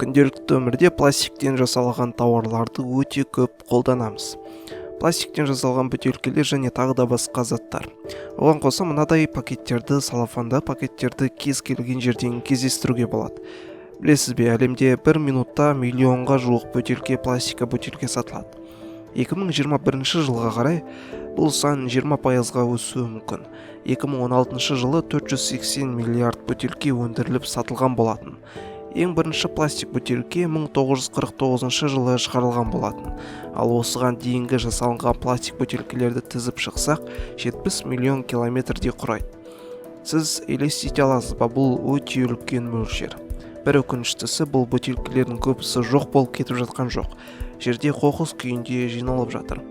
Күнделікті өмірде пластиктен жасалған тауарларды өте көп қолданамыз. Пластиктен жасалған бөтелкелер және тағы да басқа заттар. Оған қоса мынадай пакеттерді, салафанды пакеттерді кез келген жерден кездестіруге болады. Білесіз бе, әлемде 1 минутта миллионға жуық бөтелке пластика бөтелке сатылады. 2021 жылға қарай бұл сан 20%-ға өсуі мүмкін. 2016 жылы 480 миллиард бөтелке өндіріліп сатылған болатын. Ең бірінші пластик бөтелке 1949 жылы шығарылған болатын. Ал осыған дейінгі жасалынған пластик бөтелкелерді тізіп шықсақ, 70 миллион километрдей құрайды. Сіз елестете аласыз ба, бұл өте үлкен мөлшер. Бір өкініштісі, бұл бөтелкелердің көбісі жоқ болып кетіп жатқан жоқ. Жерде қоқыс күйінде жиналып жатыр.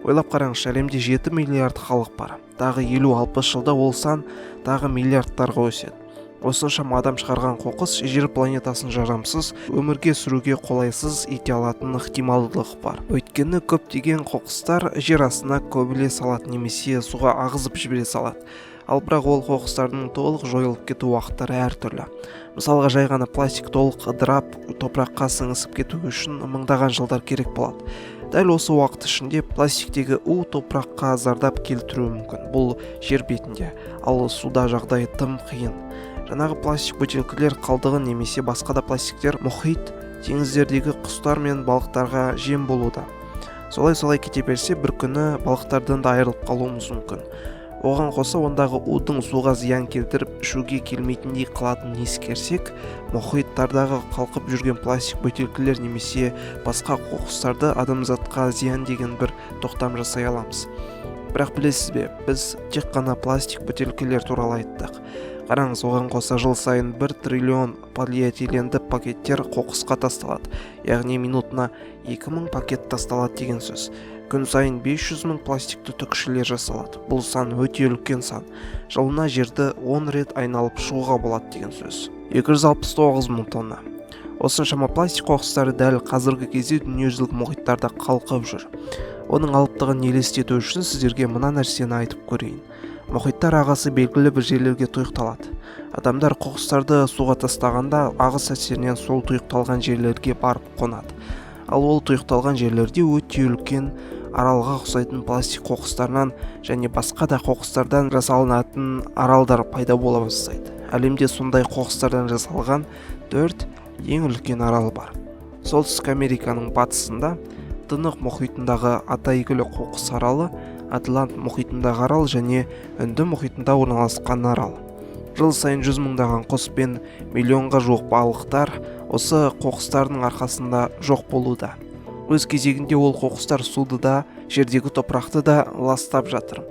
Ойлап қараңызшы, әлемде 7 миллиард халық бар. Тағы 50-60 жылда ол сан тағы миллиардтарға өседі. Осыншама адам шығарған қоқыс жер планетасын жарамсыз, өмірге сүруге қолайсыз ете алатын ықтималдық бар. Өйткені көптеген қоқыстар жер астына көміле салады немесе суға ағызып жібере салады. Ал бірақ ол қоқыстардың толық жойылып кету уақыттары әртүрлі. Мысалға, жай ғана пластик толық ыдырап, топыраққа сіңісіп кету үшін мыңдаған жылдар керек болады. Дәл осы уақыт ішінде пластиктегі топыраққа зардап келтіруі мүмкін. Бұл жер бетінде, ал суда жағдай тым қиын. Жаңағы пластик бөтелкелер қалдығы немесе басқа да пластиктер мұхит, теңіздердегі құстар мен балықтарға жем болуда. Солай кете берсе, бір күні балықтардан да айырылып қалуымыз мүмкін. Оған қоса ондағы удың суға зиян келтіріп ішуге келмейтіндей қылатынын ескерсек, мұхиттардағы қалқып жүрген пластик бөтелкелер немесе басқа қоқыстарды адамзатқа зиян деген бір тоқтам жасай аламыз. Бірақ білесіз бе, біз тек қана пластик бөтелкелер туралы айттық. Қараңыз, оған қоса жыл сайын 1 триллион полиэтиленді пакеттер қоқысқа тасталады. Яғни минутына 2000 пакет тасталады деген сөз. Күн сайын 500 мың пластикті түкшілер жасалады. Бұл сан өте үлкен сан. Жылына жерді 10 рет айналып шығуға болады деген сөз. 269 мың тонна. Осыншама пластик қоқыстары дәл қазіргі кезде дүниежүзілік мұхиттарда қалқып жүр. Оның алыптығын елестету үшін сіздерге мына нәрсені айтып көрейін. Мұхиттар ағысы белгілі бір жерлерге тұйықталады. Адамдар қоқыстарды суға тастағанда ағыс әсерінен сол тұйықталған жерлерге барып қонады. Ал ол тұйықталған жерлерде өте үлкен аралға ұқсайтын пластик қоқыстарынан және басқа да қоқыстардан жасалынатын аралдар пайда бола бастайды. Әлемде сондай қоқыстардан жасалған 4 ең үлкен арал бар. Солтүстік Американың батысында Тынық мұхитындағы атайгілі қоқыс аралы, Атлант мұхитындағы арал және Үнді мұхитында орналасқан арал. Жыл сайын 100 мыңдаған құс пен миллионға жуық балықтар осы қоқыстардың арқасында жоқ болуда. Өз кезегінде ол қоқыстар суды да, жердегі топырақты да ластап жатыр.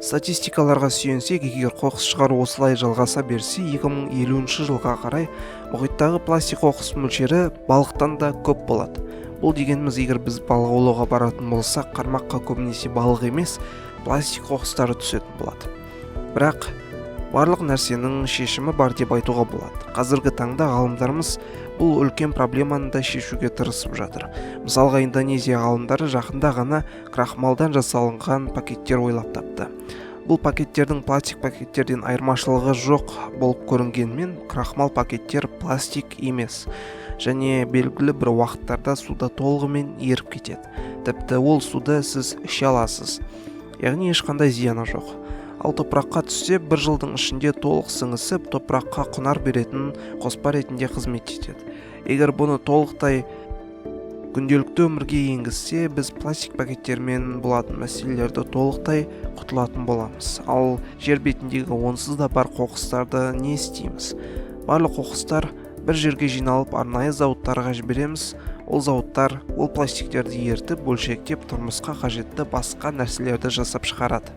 Статистикаларға сүйенсек, егер қоқыс шығару осылай жалғаса берсе, 2050 жылға қарай мұхиттағы пластик қоқыс мөлшері балықтан да көп болады. Бұл дегеніміз, егер біз балық аулауға баратын болсақ, қармаққа көбінесе балық емес, пластик қоқыстары түсетін болады. Бірақ барлық нәрсенің шешімі бар деп айтуға болады. Қазіргі таңда ғалымдарымыз бұл үлкен проблеманы да шешуге тырысып жатыр. Мысалға, Индонезия ғалымдары жақында ғана крахмалдан жасалынған пакеттер ойлап тапты. Бұл пакеттердің пластик пакеттерден айырмашылығы жоқ болып көрінгенмен, крахмал пакеттер пластик емес және белгілі бір уақыттарда суда толығымен еріп кетеді. Тіпті ол суды сіз іше аласыз. Яғни ешқандай зияны жоқ. Ал топыраққа түссе, 1 жылдың ішінде толық сіңісіп, топыраққа құнар беретін қоспа ретінде қызмет етеді. Егер бұны толықтай күнделікті өмірге енгізсе, біз пластик пакеттермен болатын мәселелерді толықтай құтылатын боламыз. Ал жер бетіндегі онсыз да бар қоқыстарды не істейміз? Барлық қоқыстар бір жерге жиналып арнайы зауыттарға жібереміз. Ол зауыттар ол пластиктерді ертіп, бөлшектеп, тұрмысқа қажетті басқа нәрселерді жасап шығарады.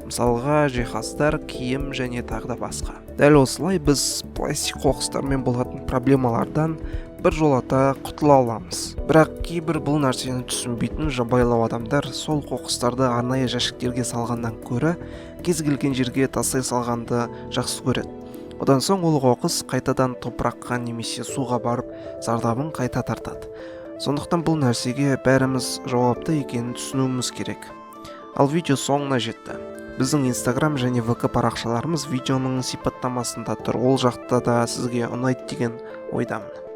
Мысалға, жиһаздар, киім және тағы да басқа. Дәл осылай біз пластик қоқыстармен болатын проблемалардан бір жолата құтыла аламыз. Бірақ кейбір бұл нәрсені түсінбейтін жабайылау адамдар сол қоқыстарды арнайы жәшіктерге салғаннан көрі кез келген жерге тастай салғанды жақсы көреді. Одан соң ол қоқыс қайтадан топыраққа немесе суға барып зардабын қайта тартады. Сондықтан бұл нәрсеге бәріміз жауапты екенін түсінуіміз керек. Ал видео соңына жетті. Біздің Instagram және VK парақшаларымыз видеоның сипаттамасында тұр. Ол жақта да сізге ұнайды деген ойдамын.